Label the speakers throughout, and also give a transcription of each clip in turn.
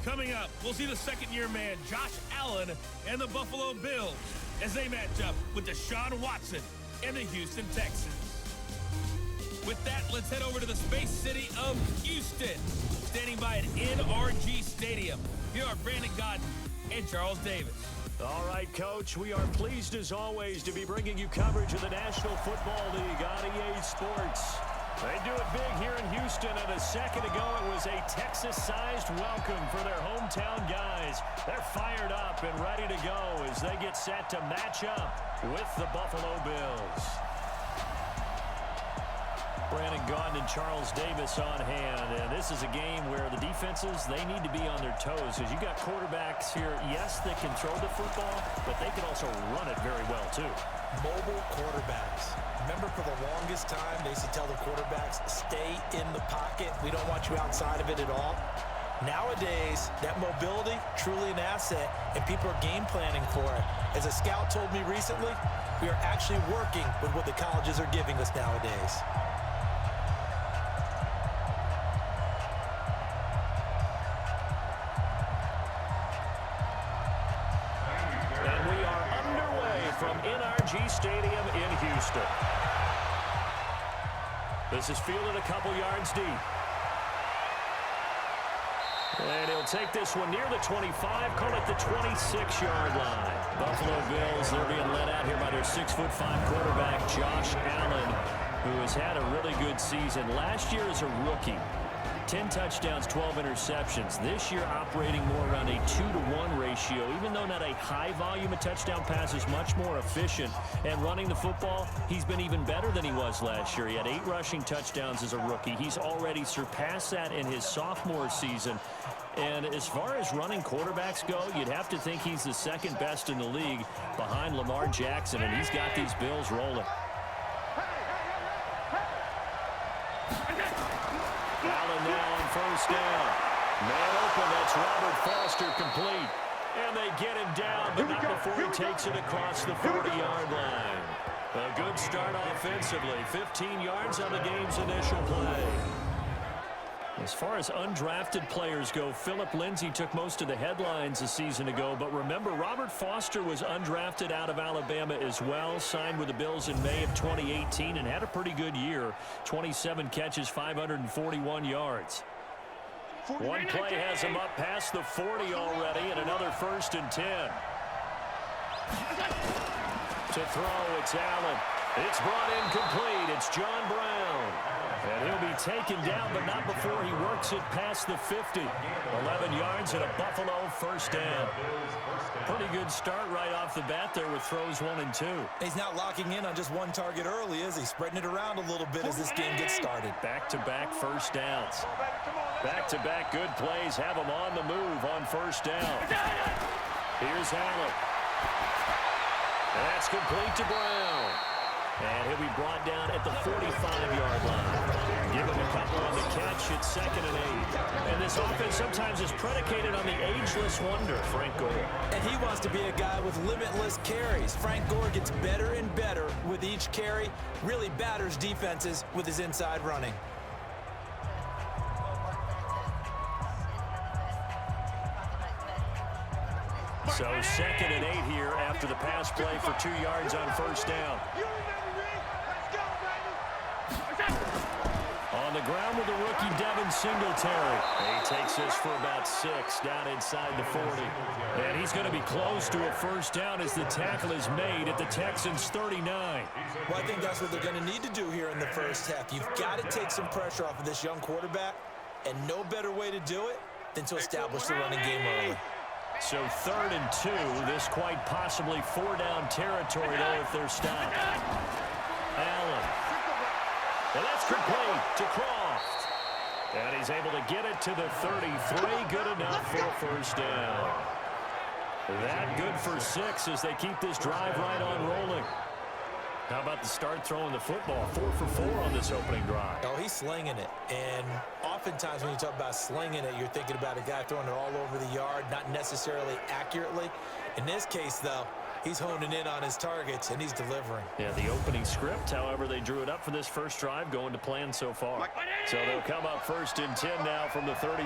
Speaker 1: Coming up, we'll see the second-year man, Josh Allen, and the Buffalo Bills as they match up with Deshaun Watson and the Houston Texans. With that, let's head over to the space city of Houston. Standing by at NRG Stadium, here are Brandon Godden and Charles Davis.
Speaker 2: All right, Coach, we are pleased as always to be bringing you coverage of the National Football League on EA Sports. They do it big here in Houston, and a second ago it was a Texas-sized welcome for their hometown guys. They're fired up and ready to go as they get set to match up with the Buffalo Bills. Brandon Gaudin and Charles Davis on hand, and this is a game where the defenses, they need to be on their toes because you got quarterbacks here, yes, they can throw the football, but they can also run it very well too.
Speaker 3: Mobile quarterbacks. Remember, for the longest time, they used to tell the quarterbacks, stay in the pocket. We don't want you outside of it at all. Nowadays, that mobility, truly an asset, and people are game planning for it. As a scout told me recently, we are actually working with what the colleges are giving us nowadays.
Speaker 2: From NRG Stadium in Houston. This is fielded a couple yards deep. And he'll take this one near the 25, call it the 26-yard line. Buffalo Bills, they're being led out here by their 6'5" quarterback, Josh Allen, who has had a really good season. Last year as a rookie, 10 touchdowns, 12 interceptions. This year operating more around a 2-to-1 ratio. Even though not a high volume of touchdown passes, much more efficient. And running the football, he's been even better than he was last year. He had 8 rushing touchdowns as a rookie. He's already surpassed that in his sophomore season. And as far as running quarterbacks go, you'd have to think he's the second best in the league behind Lamar Jackson, and he's got these Bills rolling. Allen now on first down. Man open, that's Robert Foster complete. And they get him down, but not before he takes it across the 40-yard line. A good start offensively. 15 yards on the game's initial play. As far as undrafted players go, Philip Lindsay took most of the headlines a season ago. But remember, Robert Foster was undrafted out of Alabama as well. Signed with the Bills in May of 2018 and had a pretty good year. 27 catches, 541 yards. One play has him up past the 40 already, and another 1st and 10. To throw, it's Allen. It's brought in complete. It's John Brown. And he'll be taken down, but not before he works it past the 50. 11 yards and a Buffalo 1st down. Pretty good start right off the bat there with throws 1 and 2.
Speaker 3: He's not locking in on just one target early, is he? Spreading it around a little bit as this game gets started.
Speaker 2: Back-to-back 1st downs. Back-to-back good plays have him on the move on 1st down. Here's Allen. That's complete to Brown. And he'll be brought down at the 45-yard line. Give him a couple on the catch. It's 2nd and 8. And this offense sometimes is predicated on the ageless wonder, Frank Gore.
Speaker 3: And he wants to be a guy with limitless carries. Frank Gore gets better and better with each carry. Really batters defenses with his inside running.
Speaker 2: So 2nd and 8 here after the pass play for 2 yards on 1st down. On the ground with the rookie Devin Singletary. He takes this for about 6 down inside the 40. And he's going to be close to a 1st down as the tackle is made at the Texans' 39.
Speaker 3: Well, I think that's what they're going to need to do here in the first half. You've got to take some pressure off of this young quarterback, and no better way to do it than to establish the running game early.
Speaker 2: So 3rd and 2, this quite possibly 4-down territory though if they're stopped. Allen. And that's complete to Croft. And he's able to get it to the 33. Good enough for a 1st down. That good for 6 as they keep this drive right on rolling. How about the start throwing the football? 4 for 4 on this opening drive.
Speaker 3: Oh, he's slinging it. And oftentimes when you talk about slinging it, you're thinking about a guy throwing it all over the yard, not necessarily accurately. In this case, though, He's honing in on his targets, and he's delivering.
Speaker 2: Yeah, the opening script, however, they drew it up for this first drive, going to plan so far. So they'll come up 1st and 10 now from the 33.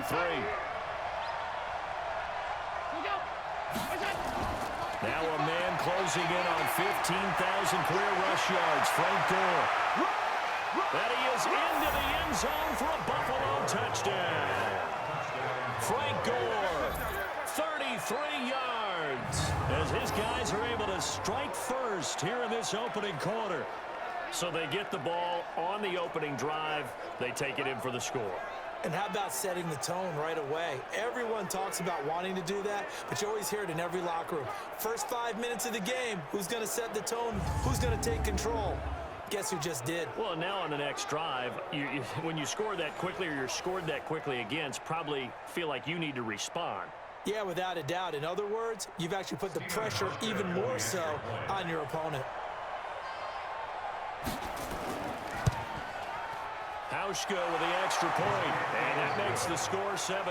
Speaker 2: Now a man closing in on 15,000 career rush yards, Frank Gore. And he is into the end zone for a Buffalo touchdown. Frank Gore, 33 yards, as his guys are able to strike first here in this opening quarter. So they get the ball on the opening drive. They take it in for the score.
Speaker 3: And how about setting the tone right away? Everyone talks about wanting to do that, but you always hear it in every locker room. First 5 minutes of the game, who's going to set the tone? Who's going to take control? Guess who just did?
Speaker 2: Well, now on the next drive, when you score that quickly or you're scored that quickly against, probably feel like you need to respond.
Speaker 3: Yeah, without a doubt. In other words, you've actually put the pressure even more so on your opponent.
Speaker 2: Hauschka with the extra point, and that makes the score 7-0.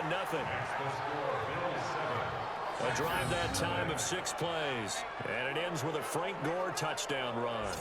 Speaker 2: A drive that time of 6 plays, and it ends with a Frank Gore touchdown run.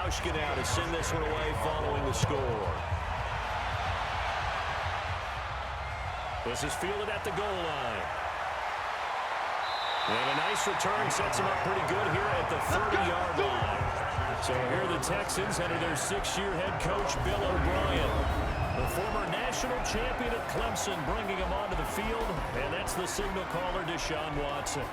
Speaker 2: Hauschka now to send this one away following the score. This is fielded at the goal line. And a nice return sets him up pretty good here at the 30-yard line. So here the Texans under their 6th-year head coach, Bill O'Brien. The former national champion at Clemson bringing him onto the field, and that's the signal caller, Deshaun Watson.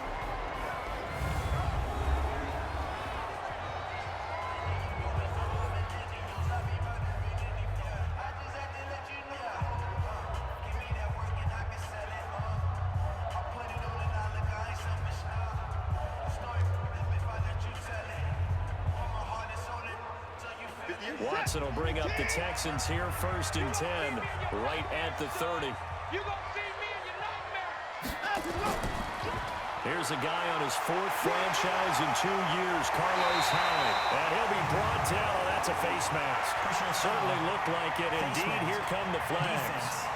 Speaker 2: Watson will bring up the Texans here, 1st and 10, right at the 30. Here's a guy on his 4th franchise in 2 years, Carlos Hyde. And he'll be brought down. Oh, that's a face mask. Certainly looked like it. Indeed, here come the flags.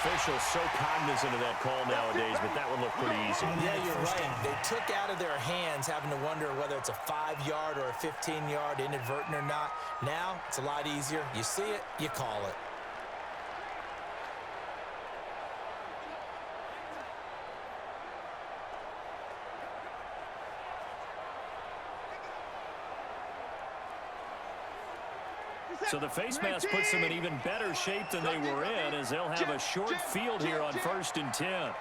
Speaker 2: Officials so cognizant of that call nowadays, but that one looked pretty easy.
Speaker 3: Yeah, you're right. They took out of their hands having to wonder whether it's a 5-yard or a 15-yard, inadvertent or not. Now, it's a lot easier. You see it, you call it.
Speaker 2: So the face mask puts them in even better shape than they were in, as they'll have a short field here on 1st and 10.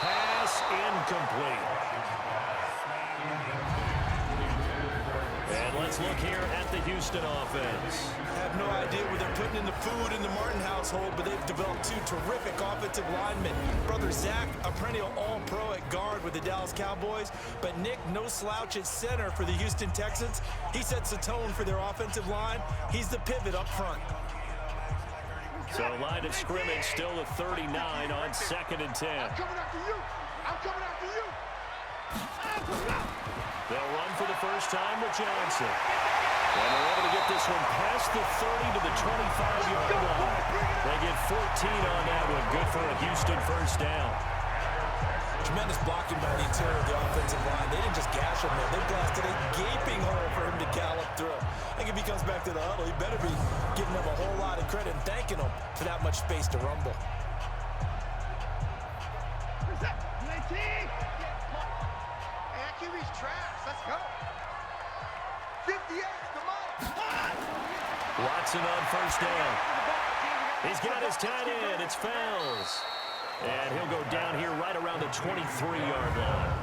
Speaker 2: Pass incomplete. And let's look here at the Houston offense.
Speaker 3: I have no idea where they're putting in the food in the Martin household, but they've developed 2 terrific offensive linemen. Brother Zach, a perennial all-pro at guard with the Dallas Cowboys, but Nick, no slouch at center for the Houston Texans. He sets the tone for their offensive line. He's the pivot up front.
Speaker 2: So line of scrimmage still the 39 on 2nd and 10.
Speaker 4: I'm coming after you. I'm coming after you.
Speaker 2: They'll run for the first time with Johnson. And they're able to get this one past the 30 to the 25-yard line. They get 14 on that one. Good for a Houston first down.
Speaker 3: Tremendous blocking by the interior of the offensive line. They didn't just gash him there. They blasted a gaping hole for him to gallop through. I think if he comes back to the huddle, he better be giving them a whole lot of credit and thanking them for that much space to rumble.
Speaker 4: Hey, that QB's trash. Let's go. 58, come on.
Speaker 2: Watson on first down. He's got his tight end. It's Fells. And he'll go down here right around the 23-yard line.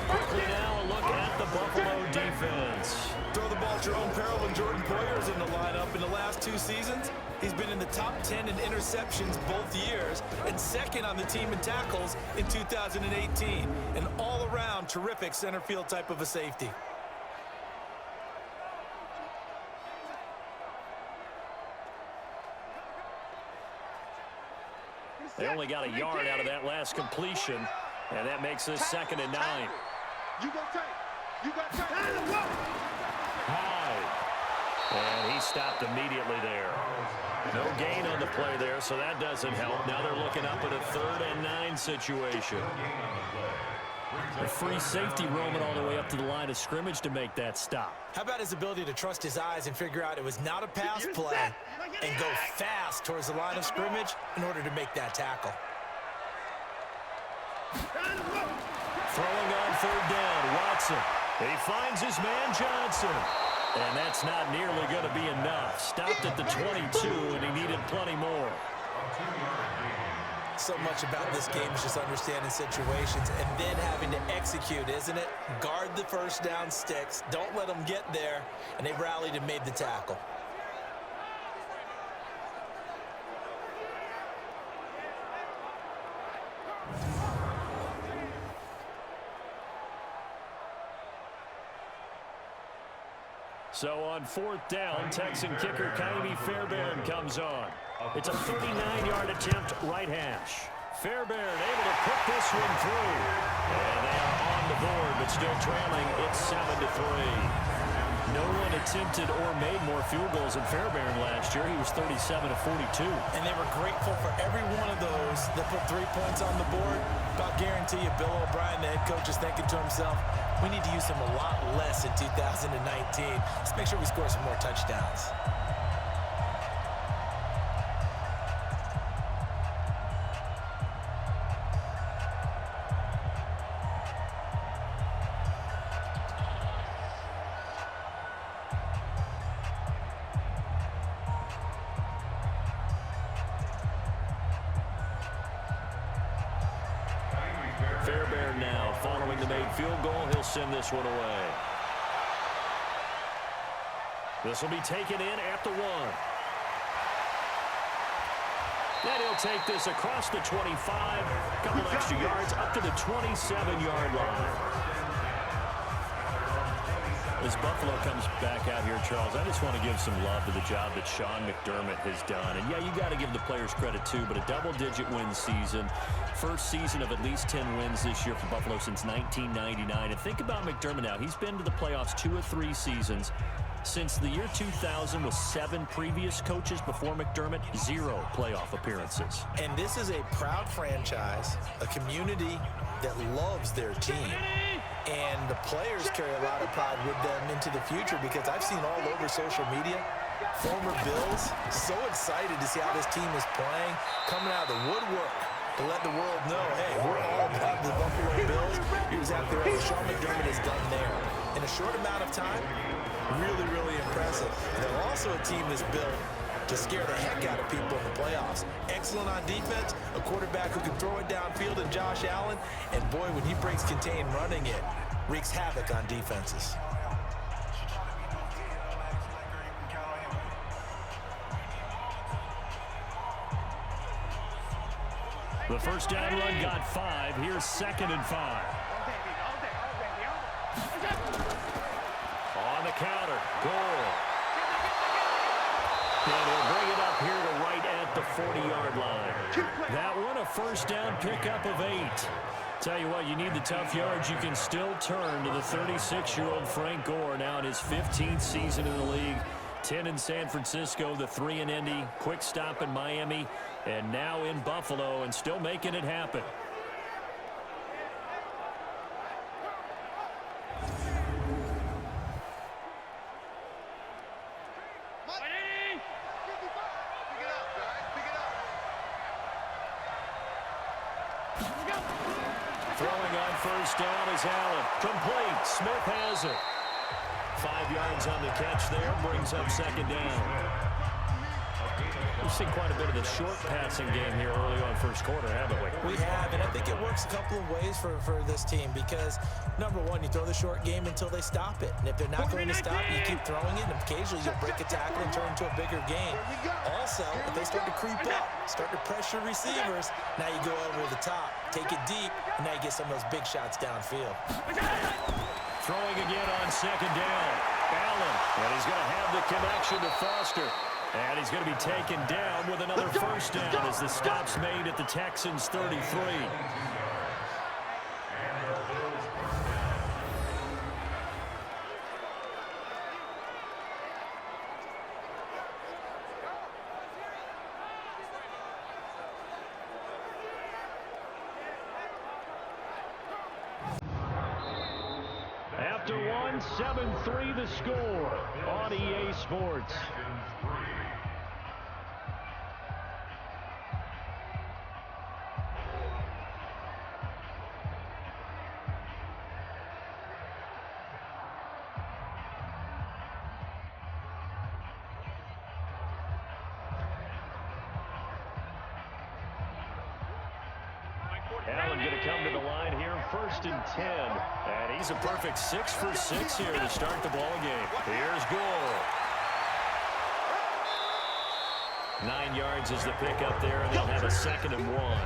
Speaker 2: Quickly now, a look at the Buffalo defense.
Speaker 3: Throw the ball at your own peril when Jordan Poyer's in the lineup. In the last 2 seasons, he's been in the top 10 in interceptions both years and second on the team in tackles in 2018. An all-around terrific center field type of a safety.
Speaker 2: They only got a yard out of that last completion, and that makes this 2nd and 9.
Speaker 4: You go tight. You got tight.
Speaker 2: High. And he stopped immediately there. No gain on the play there, so that doesn't help. Now they're looking up at a 3rd and 9 situation. A free safety roaming all the way up to the line of scrimmage to make that stop.
Speaker 3: How about his ability to trust his eyes and figure out it was not a pass play and go fast towards the line of scrimmage in order to make that tackle.
Speaker 2: Throwing on 3rd down, Watson. He finds his man Johnson. And that's not nearly going to be enough. Stopped at the 22, and he needed plenty more.
Speaker 3: So much about this game is just understanding situations and then having to execute, isn't it? Guard the first down sticks. Don't let them get there. And they rallied and made the tackle.
Speaker 2: So on 4th down, Texan kicker Kaimi Fairbairn comes on. It's a 39-yard attempt, right hash. Fairbairn able to put this one through. And they are on the board, but still trailing. It's 7-3. No one attempted or made more field goals than Fairbairn last year. He was 37 of 42.
Speaker 3: And they were grateful for every one of those that put 3 points on the board. About guarantee you, Bill O'Brien, the head coach, is thinking to himself, we need to use him a lot less in 2019. Let's make sure we score some more touchdowns.
Speaker 2: Fairbairn now following the made field goal. He'll send this one away. This will be taken in at the 1. Then he'll take this across the 25. A couple extra yards up to the 27-yard line. As Buffalo comes back out here, Charles, I just want to give some love to the job that Sean McDermott has done. And, yeah, you got to give the players credit, too, but a double-digit win season. First season of at least 10 wins this year for Buffalo since 1999. And think about McDermott now. He's been to the playoffs 2 or 3 seasons. Since the year 2000, with 7 previous coaches before McDermott, 0 playoff appearances.
Speaker 3: And this is a proud franchise, a community that loves their team. And the players carry a lot of pride with them into the future, because I've seen all over social media former Bills so excited to see how this team is playing, coming out of the woodwork to let the world know, hey, we're all about the Buffalo Bills. Here's out there what Sean McDermott has done there. In a short amount of time, really, really impressive. And they're also a team that's built to scare the heck out of people in the playoffs. Excellent on defense, a quarterback who can throw it downfield in Josh Allen, and boy, when he breaks contain running it, wreaks havoc on defenses.
Speaker 2: The first down run got 5. Here's 2nd and 5. On the counter, goal. And he'll bring it up here to right at the 40-yard line. That one a first down pickup of 8. Tell you what, you need the tough yards. You can still turn to the 36-year-old Frank Gore, now in his 15th season in the league. 10 in San Francisco, the 3 in Indy, quick stop in Miami, and now in Buffalo, and still making it happen. Throwing on first down is Allen. Complete. Smith has it. 5 yards on the catch there. Brings up 2nd down. We've seen quite a bit of the short passing game here early on first quarter, haven't we?
Speaker 3: We have, and I think it works a couple of ways for this team because, number one, you throw the short game until they stop it. And if they're not going to stop, you keep throwing it, and occasionally you'll break a tackle and turn into a bigger game. Also, if they start to creep up, start to pressure receivers, now you go over the top, take it deep, and now you get some of those big shots downfield.
Speaker 2: Throwing again on second down. Allen, and he's going to have the connection to Foster. And he's going to be taken down with another first down as the stop's made at the Texans' 33. After one, 7-3 the score on EA Sports. Allen going to come to the line here, 1st and 10. And he's a perfect 6 for 6 here to start the ball game. Here's Gore. 9 yards is the pickup there, and they'll have a 2nd and 1.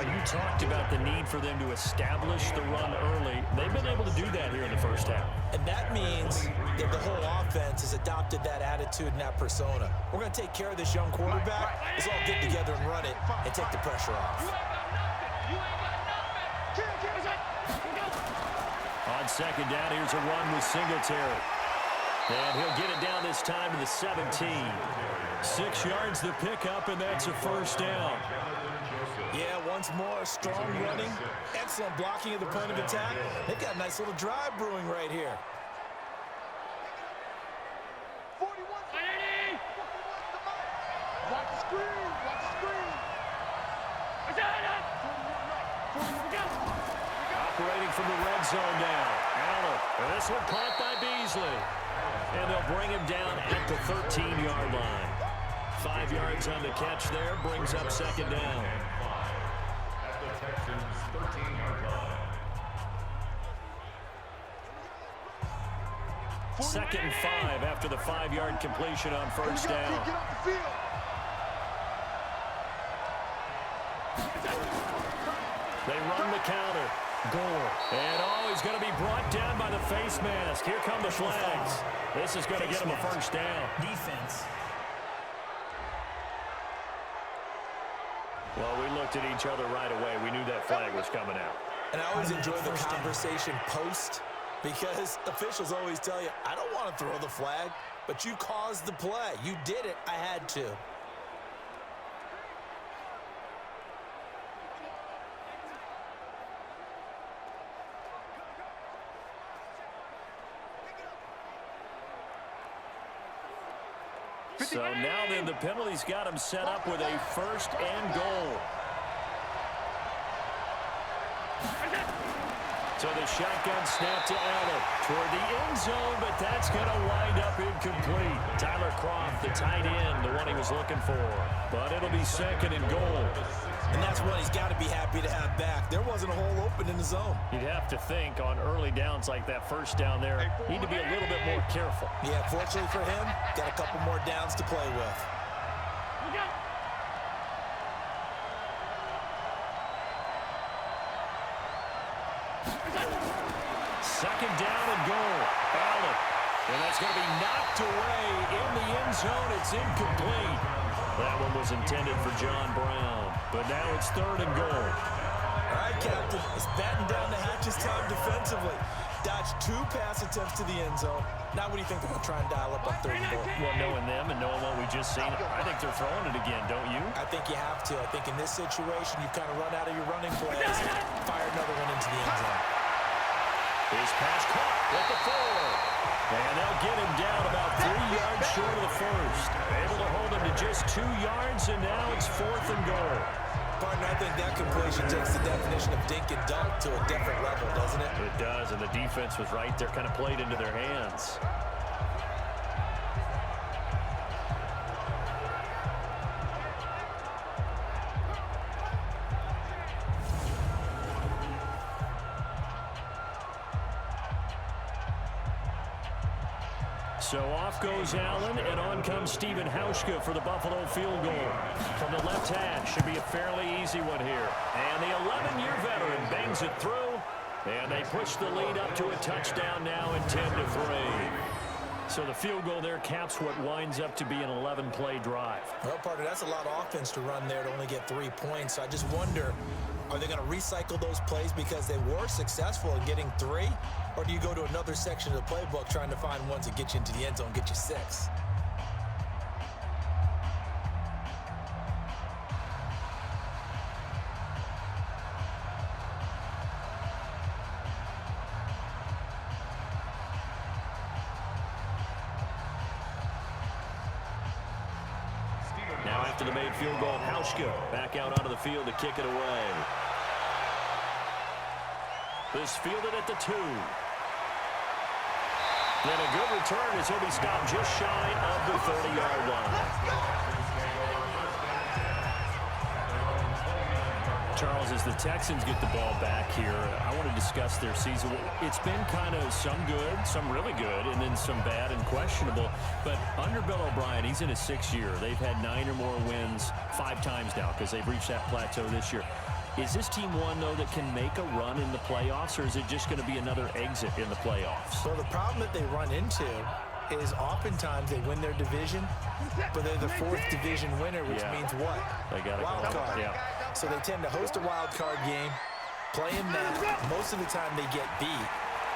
Speaker 2: You talked about the need for them to establish the run early. They've been able to do that here in the first half.
Speaker 3: And that means that the whole offense has adopted that attitude and that persona. We're going to take care of this young quarterback. Let's all get together and run it and take the pressure off.
Speaker 2: On second down, here's a run with Singletary. And he'll get it down this time to the 17. 6 yards the pickup, and that's a first down.
Speaker 3: Yeah, once more, strong running, excellent blocking at the point of attack. They've got a nice little drive brewing right here.
Speaker 4: 41. Watch the screen. Watch the screen.
Speaker 2: Operating from the red zone now. Allen, and this one caught by Beasley. And they'll bring him down at the 13-yard line. 5 yards on the catch there, brings up second down.
Speaker 5: At the Texans' 13-yard line.
Speaker 2: 2nd and 5 after the 5-yard completion on first down.
Speaker 4: Get off the field.
Speaker 2: They run the counter. Gore. And he's going to be brought down by the face mask. Here come the flags. This is going to get him a first down.
Speaker 3: Defense.
Speaker 2: Well, we looked at each other right away. We knew that flag was coming out.
Speaker 3: And I always enjoy the conversation post because officials always tell you, I don't want to throw the flag, but you caused the play. You did it. I had to.
Speaker 2: So now then the penalty's got him set up with a 1st and goal. So the shotgun snap to Allen toward the end zone, but that's going to wind up incomplete. Tyler Kroft, the tight end, the one he was looking for. But it'll be 2nd and goal.
Speaker 3: And that's what he's got to be happy to have back. There wasn't a hole open in the zone.
Speaker 2: You'd have to think on early downs like that first down there, need to be a little bit more careful.
Speaker 3: Yeah, fortunately for him, got a couple more downs to play with.
Speaker 2: Second down and goal. Allen. And that's going to be knocked away in the end zone. It's incomplete. That one was intended for John Brown. But now it's 3rd and goal.
Speaker 3: All right, Captain. It's batting down the hatches time defensively. Dodged 2 pass attempts to the end zone. Now what do you think they're going to try and dial up on 3rd and goal?
Speaker 2: Well, knowing them and knowing what we just seen, I think they're throwing it again, don't you?
Speaker 3: I think you have to. I think in this situation, you've kind of run out of your running plays. Fire another one into the end zone.
Speaker 2: His pass caught with the 4. And they'll get him down about 3 yards short of the 1st. Able to hold him to just 2 yards, and now it's 4th and goal.
Speaker 3: Partner, I think that completion takes the definition of dink and dunk to a different level, doesn't it?
Speaker 2: It does, and the defense was right there, kind of played into their hands. So off goes Allen, and on comes Stephen Hauschka for the Buffalo field goal. From the left hash, should be a fairly easy one here. And the 11-year veteran bangs it through, and they push the lead up to a touchdown now at 10-3. So the field goal there caps what winds up to be an 11-play drive.
Speaker 3: Well, partner, that's a lot of offense to run there to only get 3 points. So I just wonder, are they going to recycle those plays because they were successful in getting 3? Or do you go to another section of the playbook trying to find ones that get you into the end zone, get you 6?
Speaker 2: Now after the made field goal, Hauschka back out onto the field to kick it away. This fielded at the 2. Then a good return as he'll be stopped just shy of the 30-yard line. Charles, as the Texans get the ball back here, I want to discuss their season. It's been kind of some good, some really good, and then some bad and questionable. But under Bill O'Brien, he's in his 6th year. They've had 9 or more wins 5 times now because they've reached that plateau this year. Is this team one, though, that can make a run in the playoffs, or is it just going to be another exit in the playoffs?
Speaker 3: Well, the problem that they run into is oftentimes they win their division, but they're the 4th division winner, which means what?
Speaker 2: They got a
Speaker 3: wild card.
Speaker 2: Yeah.
Speaker 3: So they tend to host a wild card game, play in that. Most of the time they get beat,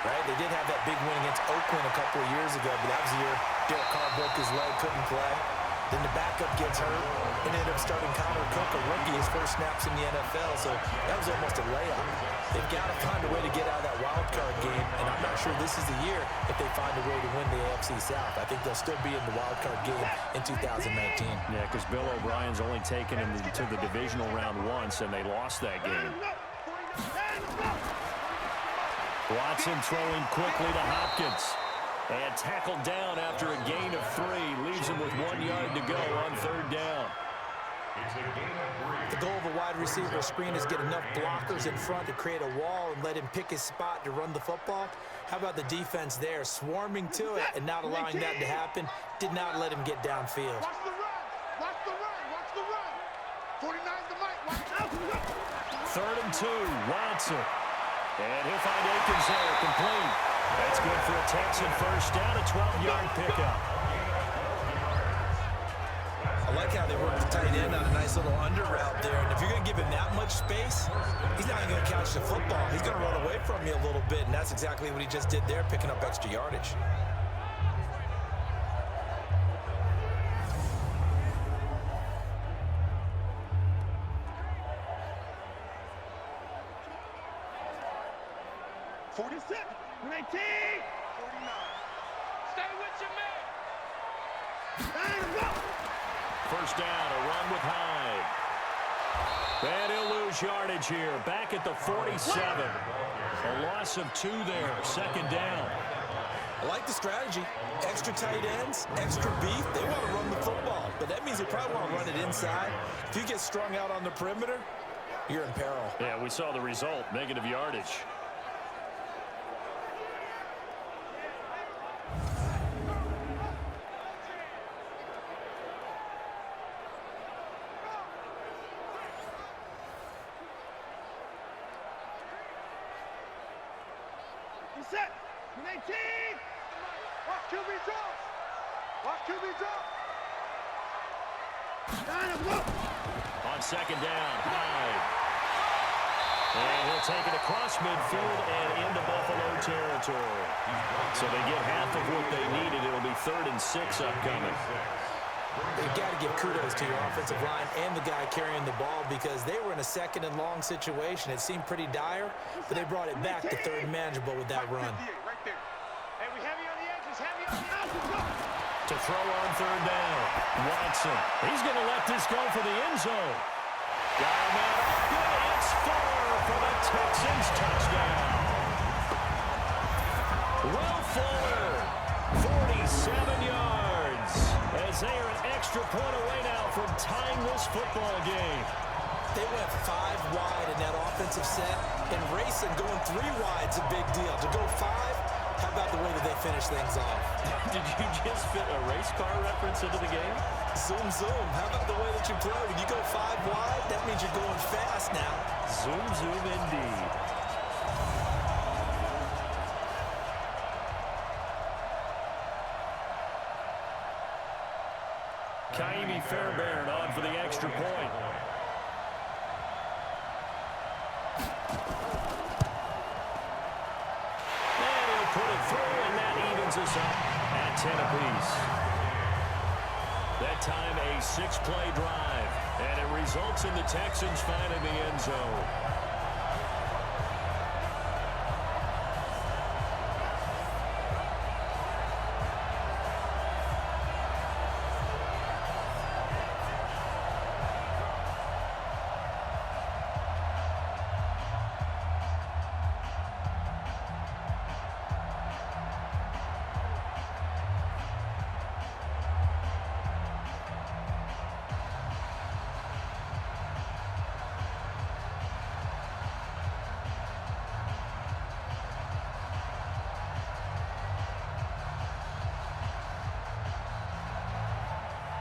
Speaker 3: right? They did have that big win against Oakland a couple of years ago, but that was the year Derek Carr broke his leg, couldn't play. Then the backup gets hurt and ended up starting Connor Cook, a rookie, his first snaps in the NFL. So that was almost a layup. They've got to find a way to get out of that wild card game, and I'm not sure this is the year if they find a way to win the AFC South. I think they'll still be in the wild card game in 2019.
Speaker 2: Yeah, because Bill O'Brien's only taken them to the divisional round once, and they lost that game. Watson throwing quickly to Hopkins. And tackled down after a gain of 3. Leaves him with 1 yard to go on 3rd down.
Speaker 3: The goal of a wide receiver screen is get enough blockers in front to create a wall and let him pick his spot to run the football. How about the defense there, swarming to it and not allowing that to happen? Did not let him get downfield.
Speaker 4: Watch the run. Watch the run. Watch the run. 49's the mic. Watch out.
Speaker 2: 3rd and 2. Watson. And he'll find Akins there, complete. That's good for a Texan first down, a 12-yard pickup.
Speaker 3: I like how they work the tight end on a nice little under route there. And if you're going to give him that much space, he's not going to catch the football. He's going to run away from you a little bit, and that's exactly what he just did there, picking up extra yardage.
Speaker 2: First down, a run with Hyde. And he'll lose yardage here, back at the 47. A loss of 2 there, 2nd down.
Speaker 3: I like the strategy. Extra tight ends, extra beef. They want to run the football, but that means they probably want to run it inside. If you get strung out on the perimeter, you're in peril.
Speaker 2: Yeah, we saw the result, negative yardage.
Speaker 4: Set. 18. Watch QB drop. Watch QB drop.
Speaker 2: On 2nd down, Hyde. And he'll take it across midfield and into Buffalo territory. So they get half of what they needed. It'll be 3rd and 6 upcoming.
Speaker 3: You've got to give kudos to your offensive line and the guy carrying the ball because they were in a 2nd and long situation. It seemed pretty dire, but they brought it back to 3rd and manageable with that run.
Speaker 4: Right there. Hey, we heavy on the edges, heavy on the edges.
Speaker 2: To throw on 3rd down, Watson. He's going to let this go for the end zone. Got him out. Good. It's 4 for the Texans touchdown. Will Fuller, 47 yards. As they are an extra point away now from tying this football game.
Speaker 3: They went 5 wide in that offensive set, and racing going 3 wide's a big deal. To go 5, How about the way that they finish things off?
Speaker 2: Did you just fit a race car reference into the game?
Speaker 3: Zoom, zoom. How about the way that you play? When you go 5 wide, that means you're going fast now.
Speaker 2: Zoom, zoom indeed. Kaimi Fairbairn on for the extra point. And he'll put it through, and that evens us up at 10 apiece. That time a 6-play drive, and it results in the Texans finding the end zone.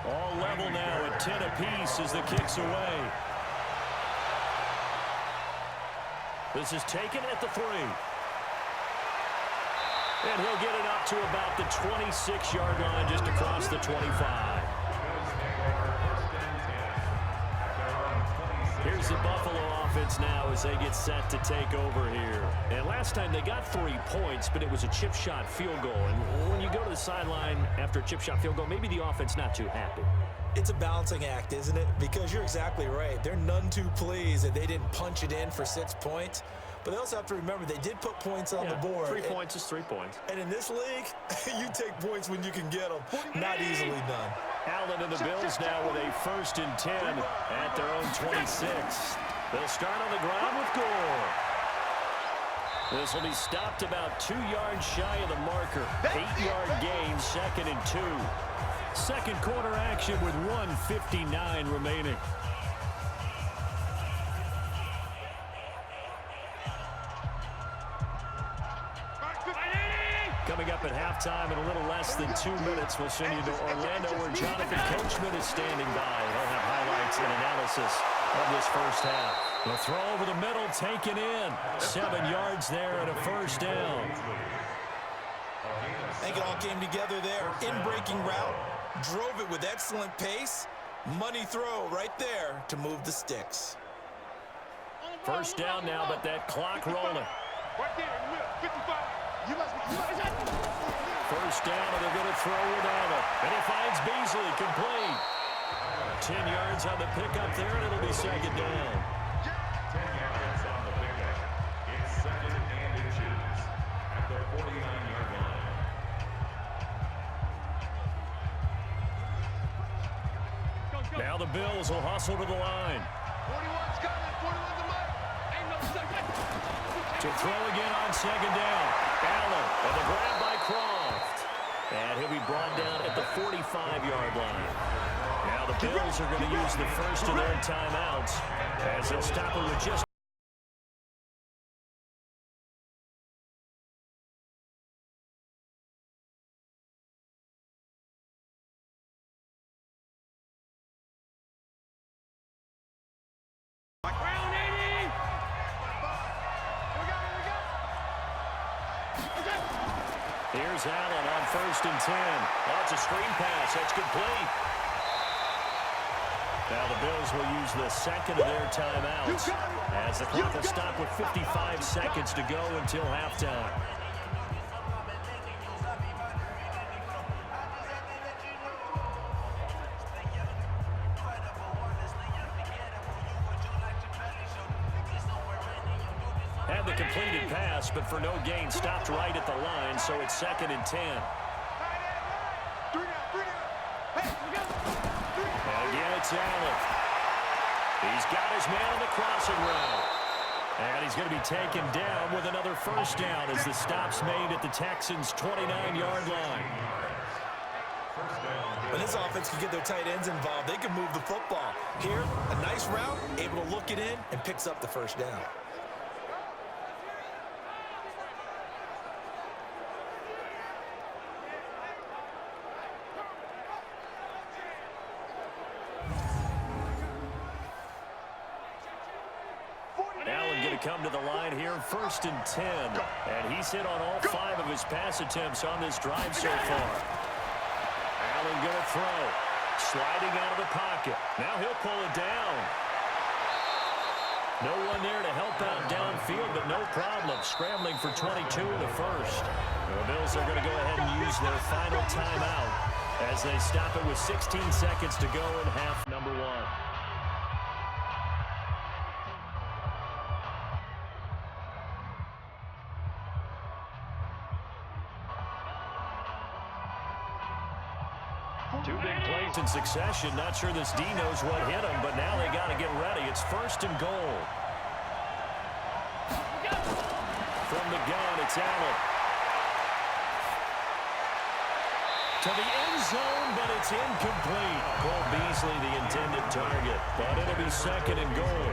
Speaker 2: All level now at 10 apiece as the kick's away. This is taken at the 3. And he'll get it up to about the 26-yard line just across the 25. Here's the Buffalo offense now as they get set to take over here. And last time they got 3 points, but it was a chip shot field goal. And when you go to the sideline after a chip shot field goal, maybe the offense not too happy.
Speaker 3: It's a balancing act, isn't it? Because you're exactly right. They're none too pleased that they didn't punch it in for 6 points. But they also have to remember they did put points on the board.
Speaker 2: 3 points is 3 points.
Speaker 3: And in this league, you take points when you can get them. Not easily done.
Speaker 2: Allen and the Bills now with a 1st and 10 at their own 26. They'll start on the ground with Gore. This will be stopped about 2 yards shy of the marker. 8-yard gain, 2nd and 2. Second quarter action with 1:59 remaining. Coming up at halftime in a little less than 2 minutes, we'll send you to Orlando where Jonathan Coachman is standing by. He'll have highlights and analysis of this first half. The throw over the middle, taken in. 7 yards there and a 1st down.
Speaker 3: I think it all came together there. In-breaking route, drove it with excellent pace. Money throw right there to move the sticks.
Speaker 2: 1st down now, but that clock rolling.
Speaker 4: Right there in the middle, 55.
Speaker 2: First down, and they're going to throw without it. And he finds Beasley, complete. 10 yards on the pickup there, and it'll be 2nd down.
Speaker 5: 10 yards on the pickup. It's 2nd and inches at the 49-yard line.
Speaker 2: Now the Bills will hustle to the line.
Speaker 4: 41's coming, 41's the mic. Ain't no second.
Speaker 2: To throw again on 2nd down. Allen, and the grab by Croft. And he'll be brought down at the 45-yard line. Now the Bills are going to use the first of their timeouts as they'll stop it with just Here's Allen on 1st and 10. Oh, it's a screen pass. That's complete. Now the Bills will use the 2nd of their timeouts as the clock will stop with 55 seconds to go until halftime. Had the completed pass, but for no gain, stopped right at the line, so it's 2nd and 10. And again, it's Allen. He's got his man on the crossing route. And he's going to be taken down with another 1st down as the stop's made at the Texans' 29-yard line.
Speaker 3: When this offense can get their tight ends involved, they can move the football. Here, a nice route, able to look it in, and picks up the 1st down.
Speaker 2: to come to the line here, 1st and 10. And he's hit on all 5 of his pass attempts on this drive so far. Allen going to throw. Sliding out of the pocket. Now he'll pull it down. No one there to help out downfield, but no problem. Scrambling for 22 in the first. The Bills are going to go ahead and use their final timeout as they stop it with 16 seconds to go in half number 1. Two big plays in succession. Not sure this D knows what hit him, but now they got to get ready. It's 1st and goal. From the gun, it's Allen. To the end zone, but it's incomplete. Cole Beasley, the intended target, but it'll be 2nd and goal.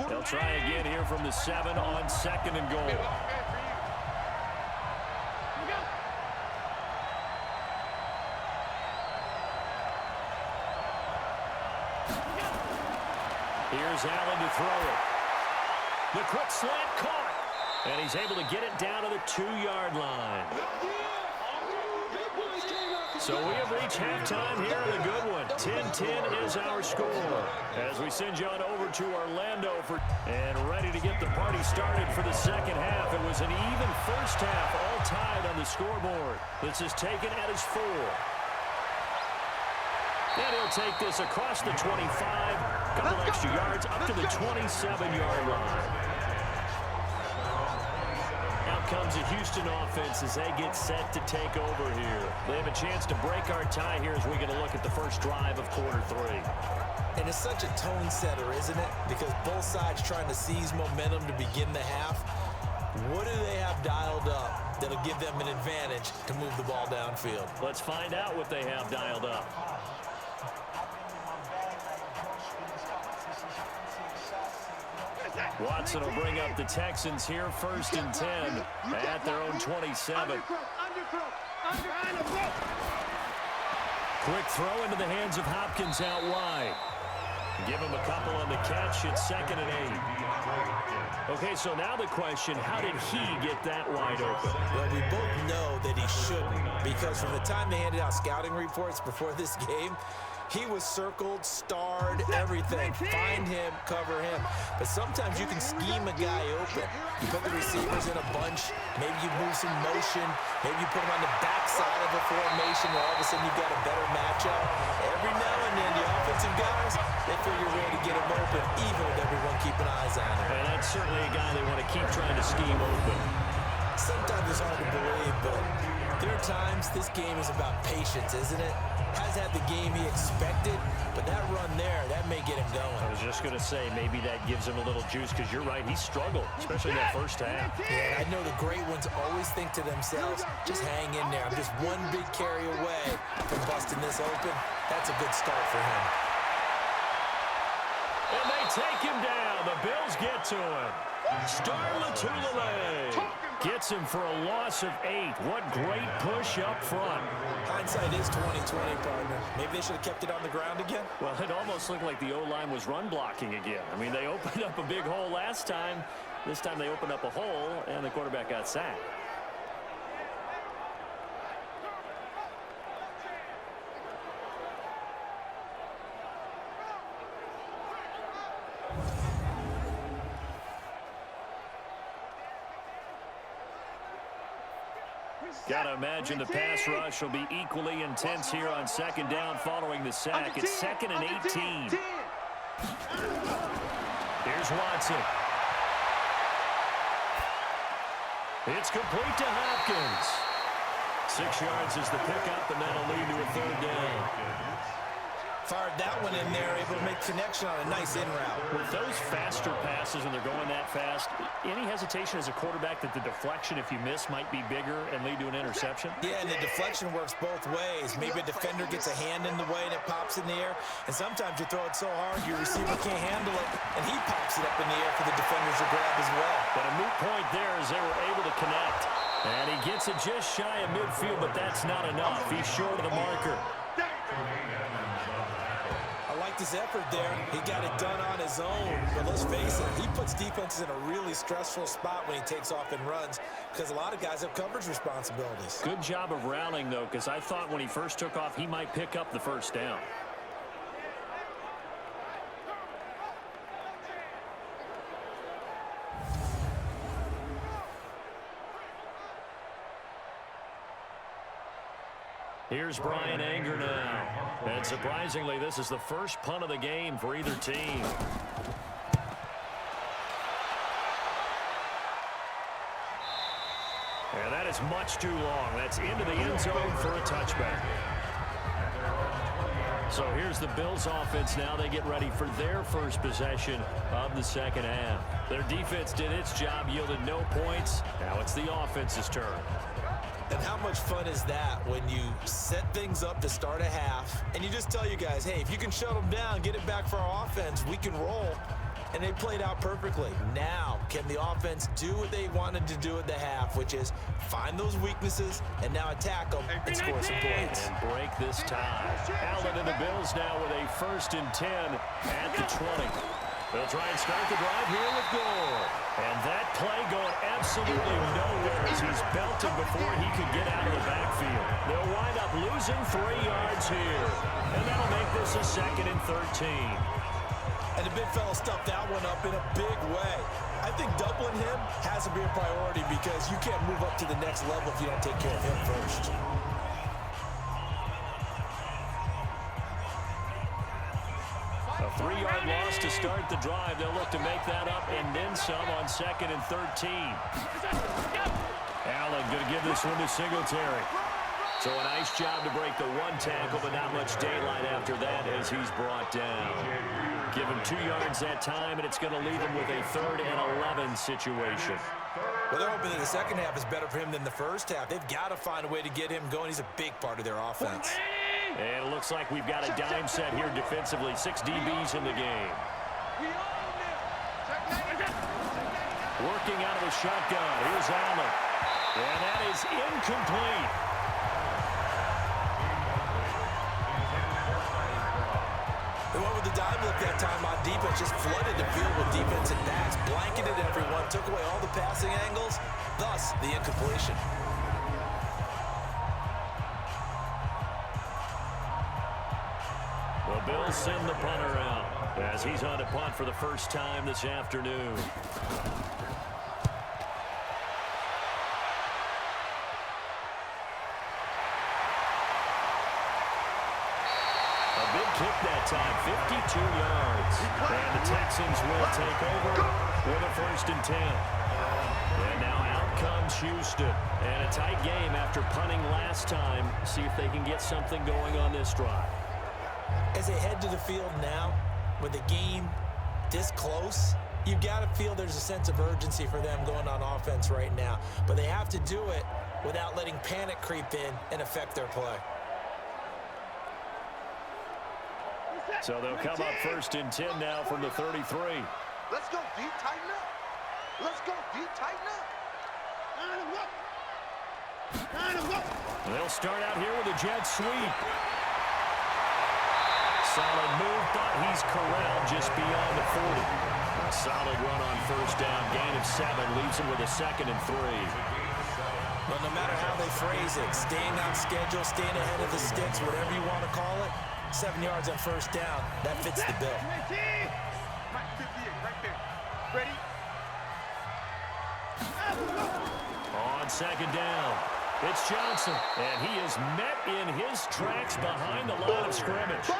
Speaker 2: They'll try again here from the 7 on 2nd and goal. Here's Allen to throw it. The quick slant caught. And he's able to get it down to the 2-yard line. So we have reached halftime here in a good one. 10-10 is our score. As we send you on over to Orlando and ready to get the party started for the second half. It was an even first half, all tied on the scoreboard. This is taken at his 4. And he'll take this across the 25, couple extra yards up to the 27-yard line. Out comes the Houston offense as they get set to take over here. They have a chance to break our tie here as we get a look at the first drive of quarter 3.
Speaker 3: And it's such a tone setter, isn't it? Because both sides trying to seize momentum to begin the half. What do they have dialed up that'll give them an advantage to move the ball downfield?
Speaker 2: Let's find out what they have dialed up. Watson will bring up the Texans here, 1st and 10 at their own 27. Quick throw into the hands of Hopkins out wide. Give him a couple on the catch. It's 2nd and 8. Okay, so now the question, how did he get that wide open?
Speaker 3: Well, we both know that he shouldn't, because from the time they handed out scouting reports before this game, he was circled, starred, everything. Find him, cover him. But sometimes you can scheme a guy open. You put the receivers in a bunch. Maybe you move some motion. Maybe you put him on the backside of a formation where all of a sudden you've got a better matchup. Every now and then, the offensive guys, they figure a way to get him open, even with everyone keeping eyes on him.
Speaker 2: And that's certainly a guy they want to keep trying to scheme open.
Speaker 3: Sometimes it's hard to believe, but there are times this game is about patience, isn't it? Hasn't had the game he expected, but that run there, that may get him going.
Speaker 2: I was just going to say, maybe that gives him a little juice, because you're right, he struggled, especially in that first half.
Speaker 3: Yeah, and I know the great ones always think to themselves, just hang in there. I'm just one big carry away from busting this open. That's a good start for him.
Speaker 2: And they take him down. The Bills get to him. Star Latulippe gets him for a loss of 8. What great push up front.
Speaker 3: Hindsight is 20/20, partner. Maybe they should have kept it on the ground again.
Speaker 2: Well, it almost looked like the O-line was run blocking again. I mean, they opened up a big hole last time. This time they opened up a hole, and the quarterback got sacked. Got to imagine the pass rush will be equally intense here on 2nd down following the sack. It's 2nd and 18. Here's Watson. It's complete to Hopkins. 6 yards is the pickup, and that'll lead to a 3rd down.
Speaker 3: Fired that one in there, able to make connection on a nice in route.
Speaker 2: With those faster passes and they're going that fast, any hesitation as a quarterback that the deflection, if you miss, might be bigger and lead to an interception?
Speaker 3: Yeah, and the deflection works both ways. Maybe a defender gets a hand in the way and it pops in the air, and sometimes you throw it so hard your receiver can't handle it, and he pops it up in the air for the defenders to grab as well.
Speaker 2: But a moot point there as they were able to connect. And he gets it just shy of midfield, but that's not enough. He's short of the marker.
Speaker 3: I like this effort there. He got it done on his own. But let's face it, he puts defenses in a really stressful spot when he takes off and runs because a lot of guys have coverage responsibilities.
Speaker 2: Good job of rallying, though, because I thought when he first took off, he might pick up the first down. Here's Brian Anger now. And surprisingly, this is the first punt of the game for either team. And that is much too long. That's into the end zone for a touchback. So here's the Bills offense now. They get ready for their first possession of the second half. Their defense did its job, yielded no points. Now it's the offense's turn.
Speaker 3: And how much fun is that when you set things up to start a half and you just tell you guys, hey, if you can shut them down, get it back for our offense, we can roll. And they played out perfectly. Now, can the offense do what they wanted to do at the half, which is find those weaknesses and now attack them and score some points.
Speaker 2: And break this tie. Allen and the Bills now with a 1st and 10 at the 20. They'll try and start the drive here with Gore. And that play going absolutely nowhere as he's belted before he could get out of the backfield. They'll wind up losing 3 yards here. And that'll make this a 2nd and 13.
Speaker 3: And the big fella stuffed that one up in a big way. I think doubling him has to be a priority because you can't move up to the next level if you don't take care of him first.
Speaker 2: A 3-yard loss to start the drive. They'll look to make that up and then some on 2nd and 13. Allen going to give this one to Singletary. So a nice job to break the 1 tackle, but not much daylight after that as he's brought down. Give him 2 yards that time, and it's going to leave him with a 3rd and 11 situation.
Speaker 3: Well, they're hoping that the second half is better for him than the first half. They've got to find a way to get him going. He's a big part of their offense.
Speaker 2: And it looks like we've got a dime set here defensively. 6 DBs in the game. Working out of the shotgun. Here's Allen. And that is incomplete.
Speaker 3: They went with the dime look that time on defense, just flooded the field with defensive backs, blanketed everyone, took away all the passing angles, thus the incompletion.
Speaker 2: The Bills send the punter out as he's on to punt for the first time this afternoon. Kick that time, 52 yards. And the Texans will take over with a 1st and 10. And now out comes Houston. And a tight game after punting last time. See if they can get something going on this drive.
Speaker 3: As they head to the field now, with the game this close, you've got to feel there's a sense of urgency for them going on offense right now. But they have to do it without letting panic creep in and affect their play.
Speaker 2: So they'll come up 1st and 10 now from the 33.
Speaker 4: Let's go deep, tighten up. Let's go deep, tighten up.
Speaker 2: They'll start out here with a jet sweep. Solid move, but he's corralled just beyond the 40. A solid run on 1st down. Gain of 7 leaves him with a 2nd and 3.
Speaker 3: Well, no matter how they phrase it, staying on schedule, staying ahead of the sticks, whatever you want to call it, 7 yards on 1st down, that fits the bill.
Speaker 4: Right 58, right there. Ready?
Speaker 2: On 2nd down, it's Johnson, and he is met in his tracks behind the line of scrimmage.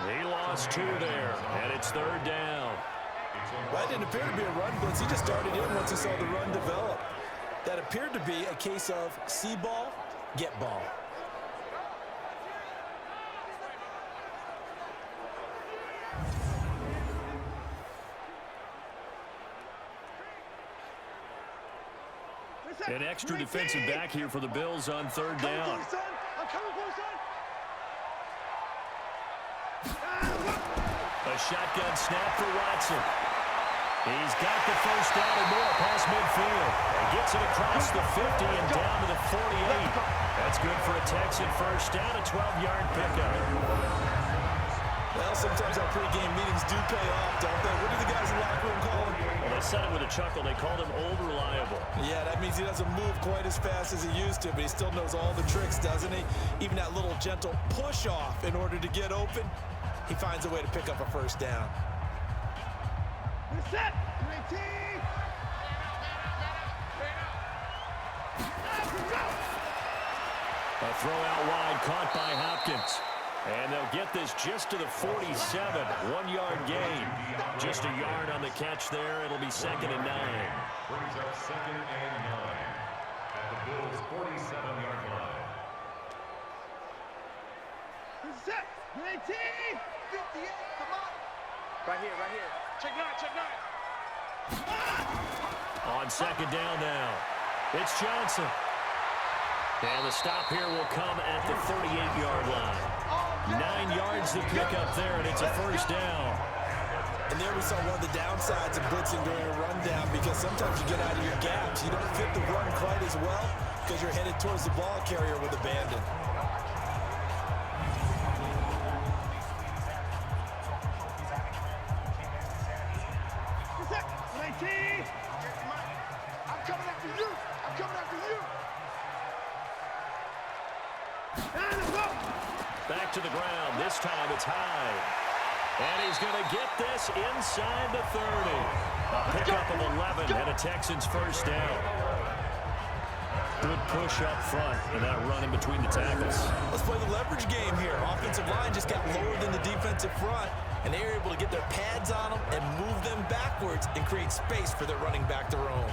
Speaker 2: He lost 2 there, and it's 3rd down.
Speaker 3: Well, that didn't appear to be a run blitz. He just started in once he saw the run develop. That appeared to be a case of see ball, get ball.
Speaker 2: An extra defensive back here for the Bills on 3rd down.
Speaker 4: I'm coming for you, son.
Speaker 2: A shotgun snap for Watson. He's got the first down and more past midfield. He gets it across the 50 and down to the 48. That's good for a Texan first down, a 12-yard pickup.
Speaker 3: Well, sometimes our pregame meetings do pay off, don't they? What do the guys in the locker room call him?
Speaker 2: Well, they said it with a chuckle. They called him Old Reliable.
Speaker 3: Yeah, that means he doesn't move quite as fast as he used to, but he still knows all the tricks, doesn't he? Even that little gentle push-off in order to get open, he finds a way to pick up a first down.
Speaker 4: Set. 19.
Speaker 2: A throw out wide caught by Hopkins. And they'll get this just to the 47. 1-yard gain. Just a yard on the catch there. It'll be 2nd and 9.
Speaker 5: Brings up 2nd and 9 at the Bills' 47-yard line.
Speaker 4: Set. 19. 58. Come on.
Speaker 6: Right here, right here. Check 9, check 9.
Speaker 2: On 2nd down now. It's Johnson. And the stop here will come at the 38-yard line. 9 yards to pick up there, and it's a first down.
Speaker 3: And there we saw one of the downsides of blitzing during a rundown, because sometimes you get out of your gaps. You don't fit the run quite as well because you're headed towards the ball carrier with abandon.
Speaker 4: I'm coming after you. I'm coming after you.
Speaker 2: Back to the ground. This time it's high. And he's going to get this inside the 30. A pickup of 11 and a Texans first down. Good push up front and that run in between the tackles.
Speaker 3: Let's play the leverage game here. Offensive line just got lower than the defensive front, and they were able to get their pads on them and move them backwards and create space for their running back to roam.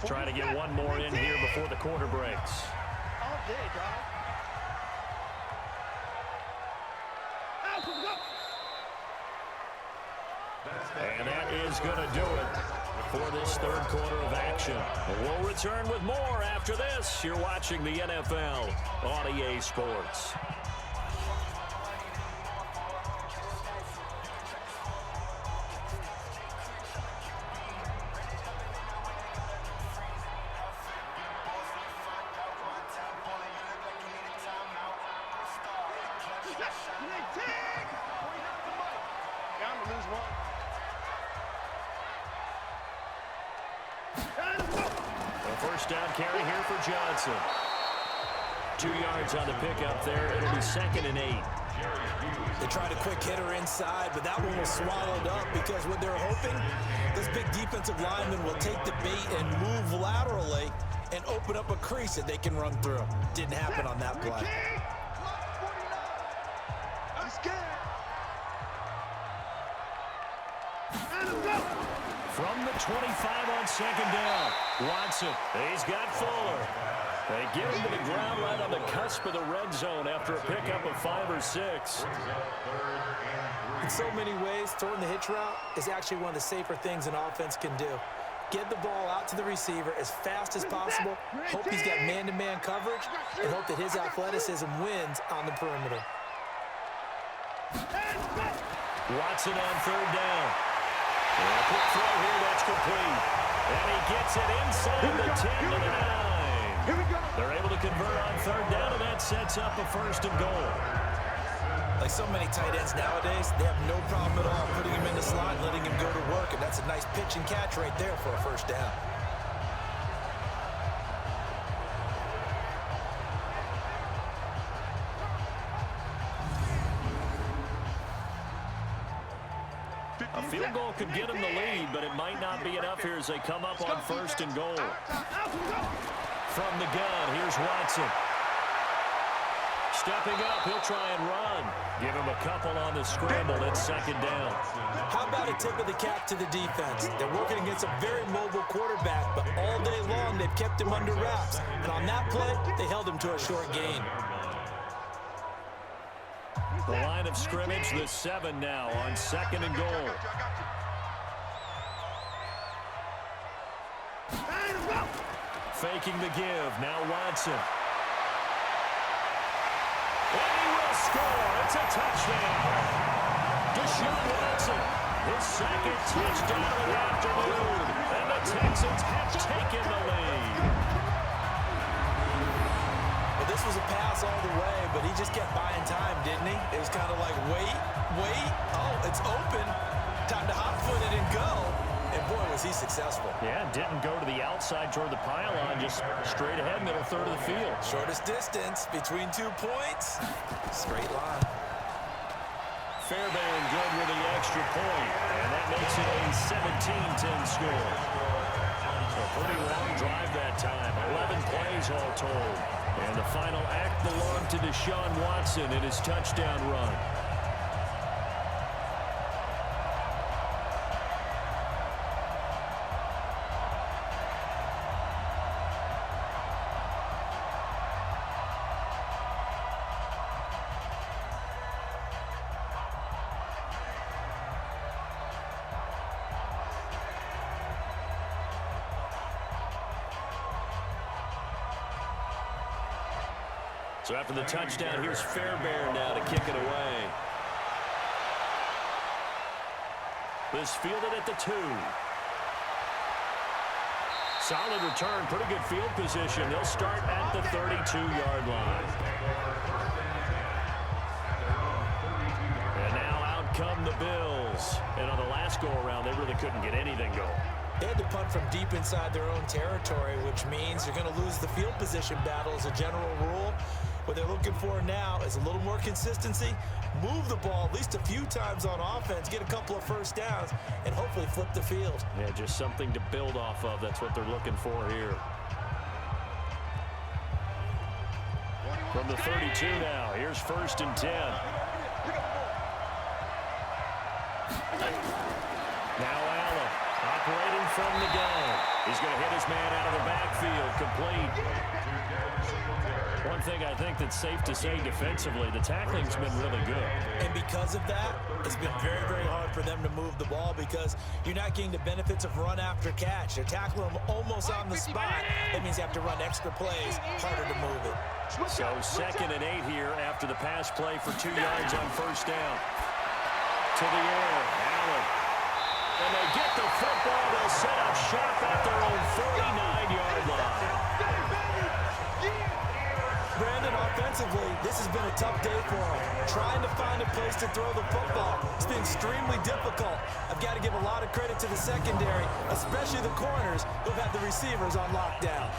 Speaker 2: Trying to get one more in here before the quarter breaks.
Speaker 4: All day, dog.
Speaker 2: And that is going to do it for this third quarter of action. We'll return with more after this. You're watching the NFL on EA Sports. First down carry here for Johnson. 2 yards on the pickup there. It'll be 2nd and 8.
Speaker 3: They tried a quick hitter inside, but that one was swallowed up because what they're hoping, this big defensive lineman will take the bait and move laterally and open up a crease that they can run through. Didn't happen on that play.
Speaker 4: I'm scared.
Speaker 2: From the 25 on 2nd down, Watson. He's got Fuller. They get him to the ground right on the cusp of the red zone after a pickup of 5 or 6.
Speaker 3: In so many ways, throwing the hitch route is actually one of the safer things an offense can do. Get the ball out to the receiver as fast as possible, hope he's got man-to-man coverage, and hope that his athleticism wins on the perimeter.
Speaker 2: Watson on 3rd down. And a quick throw here, that's complete. And he gets it inside the 10 to the 9.
Speaker 4: Here we go.
Speaker 2: They're able to convert on 3rd down, and that sets up a 1st and goal.
Speaker 3: Like so many tight ends nowadays, they have no problem at all putting him in the slot and letting him go to work, and that's a nice pitch and catch right there for a 1st down.
Speaker 2: A field goal could get them the lead, but it might not be enough here as they come up on 1st and goal. From the gun, here's Watson. Stepping up, he'll try and run. Give him a couple on the scramble. It's 2nd down.
Speaker 3: How about a tip of the cap to the defense? They're working against a very mobile quarterback, but all day long they've kept him under wraps. And on that play, they held him to a short gain.
Speaker 2: The line of scrimmage, the 7 now on 2nd and goal. Faking the give, now Watson. And he will score. It's a touchdown. Deshaun Watson, his second touchdown of the afternoon. And the Texans have taken the lead.
Speaker 3: Well, this was a pass all the way, but he just kept buying time, didn't he? It was kind of like, wait. Oh, it's open. Time to hot-foot it and go. And, boy, was he successful.
Speaker 2: Yeah, didn't go to the outside toward the pylon, just straight ahead, middle third of the field.
Speaker 3: Shortest distance between 2 points. Straight line.
Speaker 2: Fairbairn good with the extra point, and that makes it a 17-10 score. A pretty long drive that time, 11 plays all told. And the final act belonged to Deshaun Watson in his touchdown run. So after the touchdown, here's Fairbairn now to kick it away. This fielded at the 2. Solid return, pretty good field position. They'll start at the 32-yard line. And now out come the Bills. And on the last go-around, they really couldn't get anything going.
Speaker 3: They had to punt from deep inside their own territory, which means you're going to lose the field position battle as a general rule. What they're looking for now is a little more consistency, move the ball at least a few times on offense, get a couple of first downs, and hopefully flip the field.
Speaker 2: Yeah, just something to build off of. That's what they're looking for here. From the 32 now, here's 1st and 10. Now Allen, operating from the gun. He's going to hit his man out of the backfield, complete. One thing I think that's safe to say defensively, the tackling's been really good.
Speaker 3: And because of that, it's been very, very hard for them to move the ball because you're not getting the benefits of run after catch. They're tackling them almost on the spot. That means you have to run extra plays, harder to move it.
Speaker 2: So 2nd and 8 here after the pass play for 2 yards on 1st down. To the air, Allen. And they get the football. They'll set up shop at their own 49-yard line.
Speaker 3: Brandon, offensively, this has been a tough day for him. Trying to find a place to throw the football. It's been extremely difficult. I've got to give a lot of credit to the secondary, especially the corners who've had the receivers on lockdown.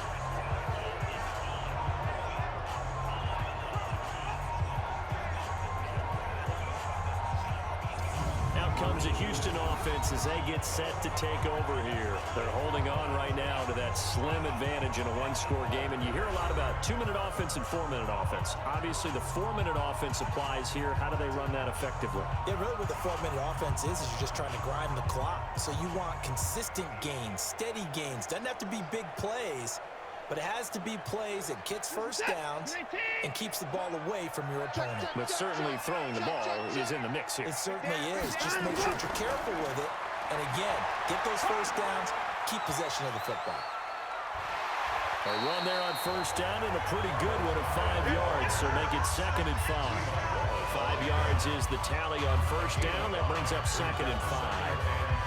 Speaker 2: Comes a Houston offense as they get set to take over here. They're holding on right now to that slim advantage in a one-score game, and you hear a lot about 2-minute offense and 4-minute offense. Obviously, the 4-minute offense applies here. How do they run that effectively?
Speaker 3: Yeah, really what the 4-minute offense is you're just trying to grind the clock. So you want consistent gains, steady gains. Doesn't have to be big plays, but it has to be plays that gets first downs and keeps the ball away from your opponent.
Speaker 2: But certainly throwing the ball is in the mix here.
Speaker 3: It certainly is. Just make sure that you're careful with it. And again, get those first downs, keep possession of the football.
Speaker 2: A run there on 1st down and a pretty good one of 5 yards, so make it 2nd and 5. 5 yards is the tally on 1st down. That brings up 2nd and 5.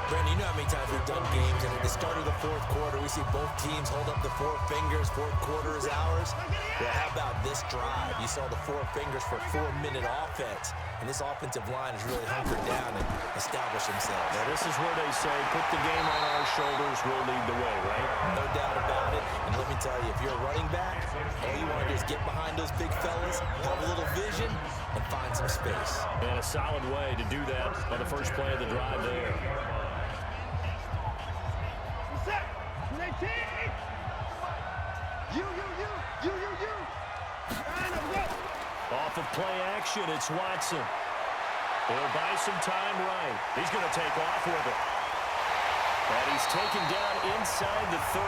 Speaker 3: Brandon, you know how many times we've done games, and at the start of the 4th quarter, we see both teams hold up the 4 fingers, 4th quarter is ours. Well, how about this drive? You saw the 4 fingers for 4-minute offense, and this offensive line has really hunkered down and established themselves.
Speaker 2: Now, this is where they say, put the game on our shoulders, we'll lead the way, right?
Speaker 3: No doubt about it, and let me tell you, if you're a running back, all you want to do is get behind those big fellas, have a little vision, and find some space.
Speaker 2: And a solid way to do that on the first play of the drive there. Off of play action, it's Watson. He'll buy some time right. He's going to take off with it. And he's taken down inside the 30.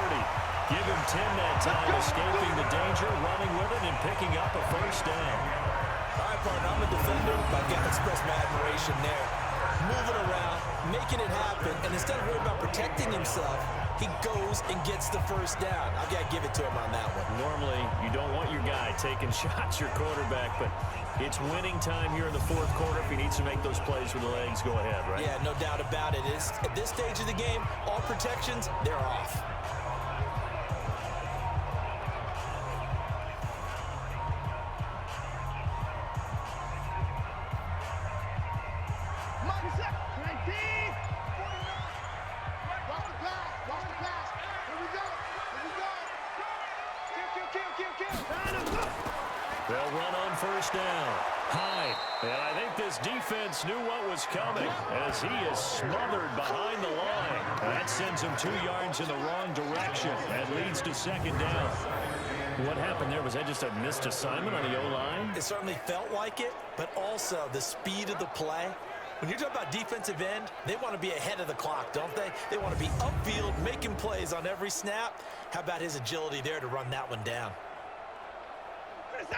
Speaker 2: Give him 10 that time, escaping the danger, running with it, and picking up a first down.
Speaker 3: All right, partner, I'm a defender, but I've got to express my admiration there. Moving around, making it happen, and instead of worrying about protecting himself, he goes and gets the first down. I've got to give it to him on that one.
Speaker 2: Normally, you don't want your guy taking shots, your quarterback, but it's winning time here in the fourth quarter. If he needs to make those plays with the legs, go ahead, right?
Speaker 3: Yeah, no doubt about it. At this stage of the game, all protections, they're off.
Speaker 2: They'll run on first down. High. And I think this defense knew what was coming as he is smothered behind the line. That sends him 2 yards in the wrong direction and leads to second down. What happened there? Was that just a missed assignment on the O-line?
Speaker 3: It certainly felt like it, but also the speed of the play. When you're talking about defensive end, they want to be ahead of the clock, don't they? They want to be upfield, making plays on every snap. How about his agility there to run that one down?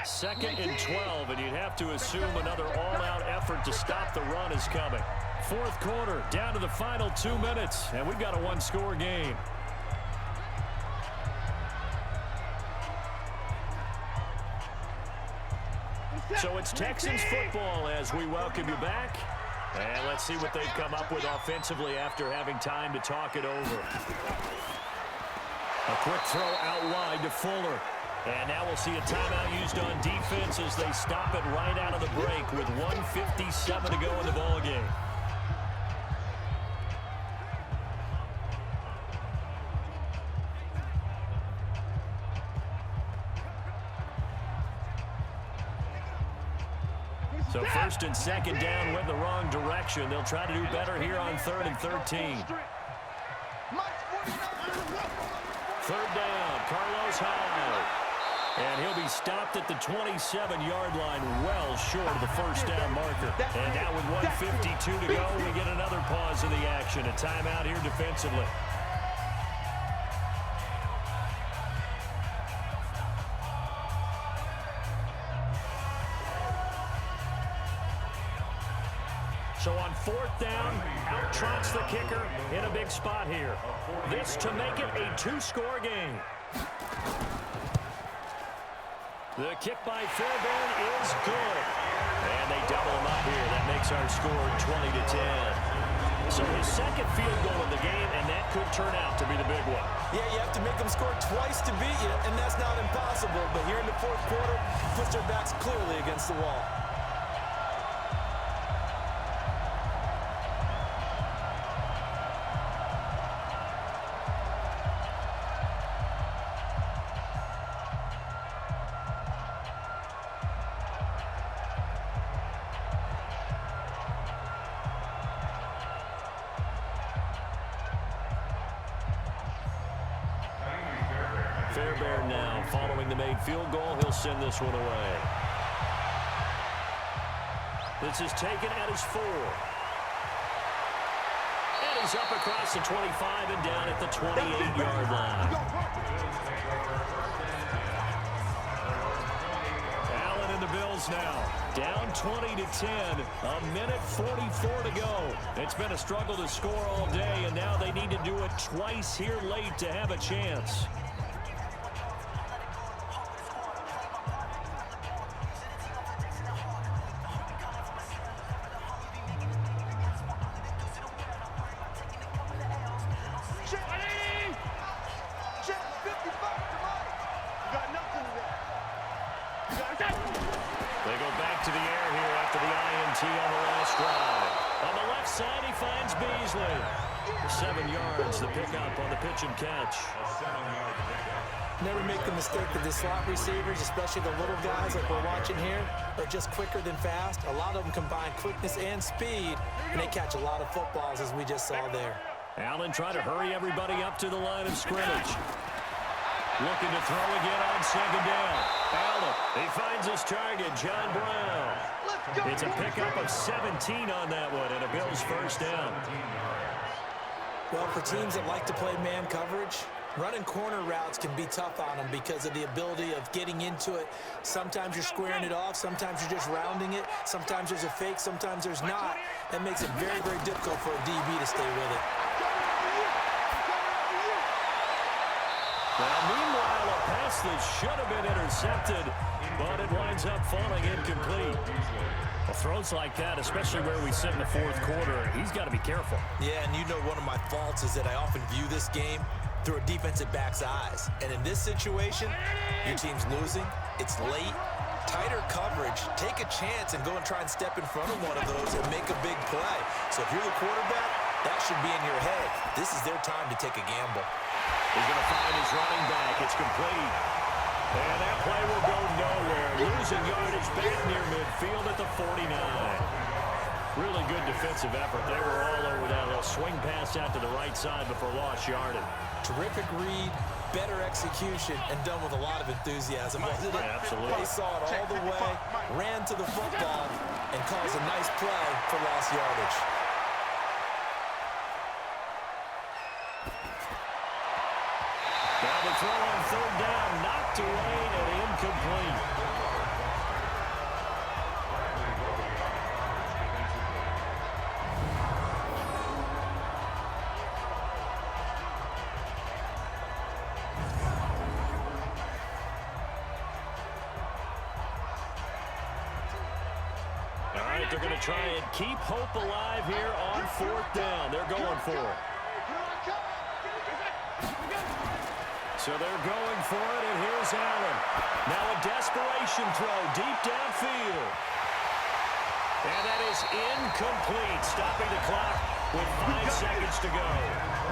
Speaker 2: Second and 12, and you'd have to assume another all-out effort to stop the run is coming. Fourth quarter, down to the final 2 minutes, and we've got a one-score game. So it's Texans football as we welcome you back. And let's see what they've come up with offensively after having time to talk it over. A quick throw out wide to Fuller. And now we'll see a timeout used on defense as they stop it right out of the break with 1:57 to go in the ballgame. So first and second down went the wrong direction. They'll try to do better here on 3rd and 13. Third down, Carlos Hyde. And he'll be stopped at the 27-yard line, well short of the first down marker. And now with 1:52 to go, we get another pause in the action. A timeout here defensively. So on 4th down, out trots the kicker in a big spot here. This to make it a 2-score game. The kick by Fairbairn is good. And they double him up here. That makes our score 20-10. So his second field goal of the game, and that could turn out to be the big one.
Speaker 3: Yeah, you have to make them score twice to beat you, and that's not impossible. But here in the fourth quarter, puts their backs clearly against the wall.
Speaker 2: Fairbairn now following the made field goal. He'll send this one away. This is taken at his 4. And he's up across the 25 and down at the 28-yard line. Allen and the Bills now down 20-10. A minute 44 to go. It's been a struggle to score all day, and now they need to do it twice here late to have a chance. They go back to the air here after the INT on the last drive. On the left side, he finds Beasley. 7 yards, the pickup on the pitch and catch.
Speaker 3: Never make the mistake that the slot receivers, especially the little guys like we're watching here, are just quicker than fast. A lot of them combine quickness and speed, and they catch a lot of footballs, as we just saw there.
Speaker 2: Allen trying to hurry everybody up to the line of scrimmage. Looking to throw again on second down. Allen, he finds his target, John Brown. It's a pickup of 17 on that one, and a Bills first down.
Speaker 3: Well, for teams that like to play man coverage, running corner routes can be tough on them because of the ability of getting into it. Sometimes you're squaring it off. Sometimes you're just rounding it. Sometimes there's a fake. Sometimes there's not. That makes it very, very difficult for a DB to stay with it.
Speaker 2: Well, meanwhile, a pass that should have been intercepted, but it winds up falling incomplete. Well, throws like that, especially where we sit in the fourth quarter, he's got to be careful.
Speaker 3: Yeah, and you know one of my faults is that I often view this game through a defensive back's eyes. And in this situation, your team's losing, it's late, tighter coverage, take a chance and go and try and step in front of one of those and make a big play. So if you're the quarterback, that should be in your head. This is their time to take a gamble.
Speaker 2: He's going to find his running back. It's complete. And that play will go nowhere. Losing yardage back near midfield at the 49. Really good defensive effort. They were all over that little swing pass out to the right side before lost yardage.
Speaker 3: Terrific read, better execution, and done with a lot of enthusiasm, wasn't it?
Speaker 2: Yeah, absolutely.
Speaker 3: They saw it all the way, ran to the football, and caused a nice play for lost yardage.
Speaker 2: Now the throw on third down, knocked away and incomplete. All right, they're going to try and keep hope alive here on fourth down. They're going for it. So they're going for it, and here's Allen. Now a desperation throw deep downfield. And that is incomplete, stopping the clock with 5 seconds to go.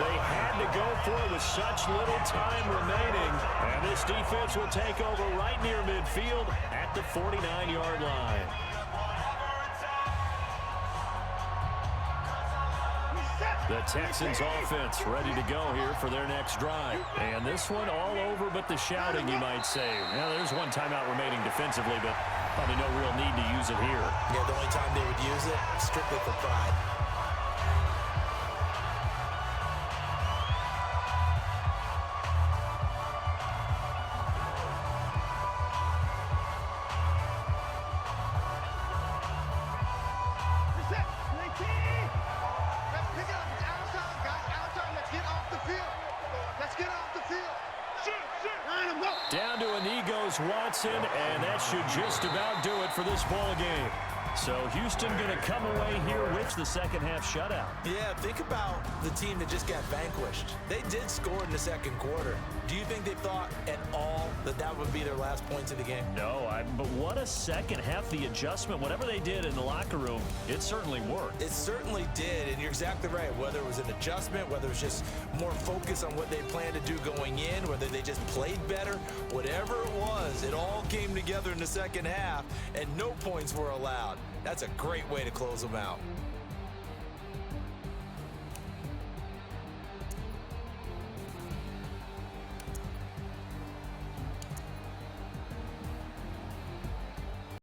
Speaker 2: They had to go for it with such little time remaining. And this defense will take over right near midfield at the 49-yard line. The Texans offense ready to go here for their next drive. And this one all over but the shouting, you might say. Now, there's one timeout remaining defensively, but probably no real need to use it here.
Speaker 3: Yeah, the only time they would use it, strictly for pride.
Speaker 2: Down to a knee goes Watson, and that should just about do it for this ball game. So Houston going to come away here with the second half shutout.
Speaker 3: Yeah, think about the team that just got vanquished. They did score in the second quarter. Do you think they thought at all that that would be their last points of the game?
Speaker 2: No, but what a second half. The adjustment, whatever they did in the locker room, it certainly worked.
Speaker 3: It certainly did, and you're exactly right. Whether it was an adjustment, whether it was just more focus on what they planned to do going in, whether they just played better, whatever it was, it all came together in the second half, and no points were allowed. That's a great way to close them out.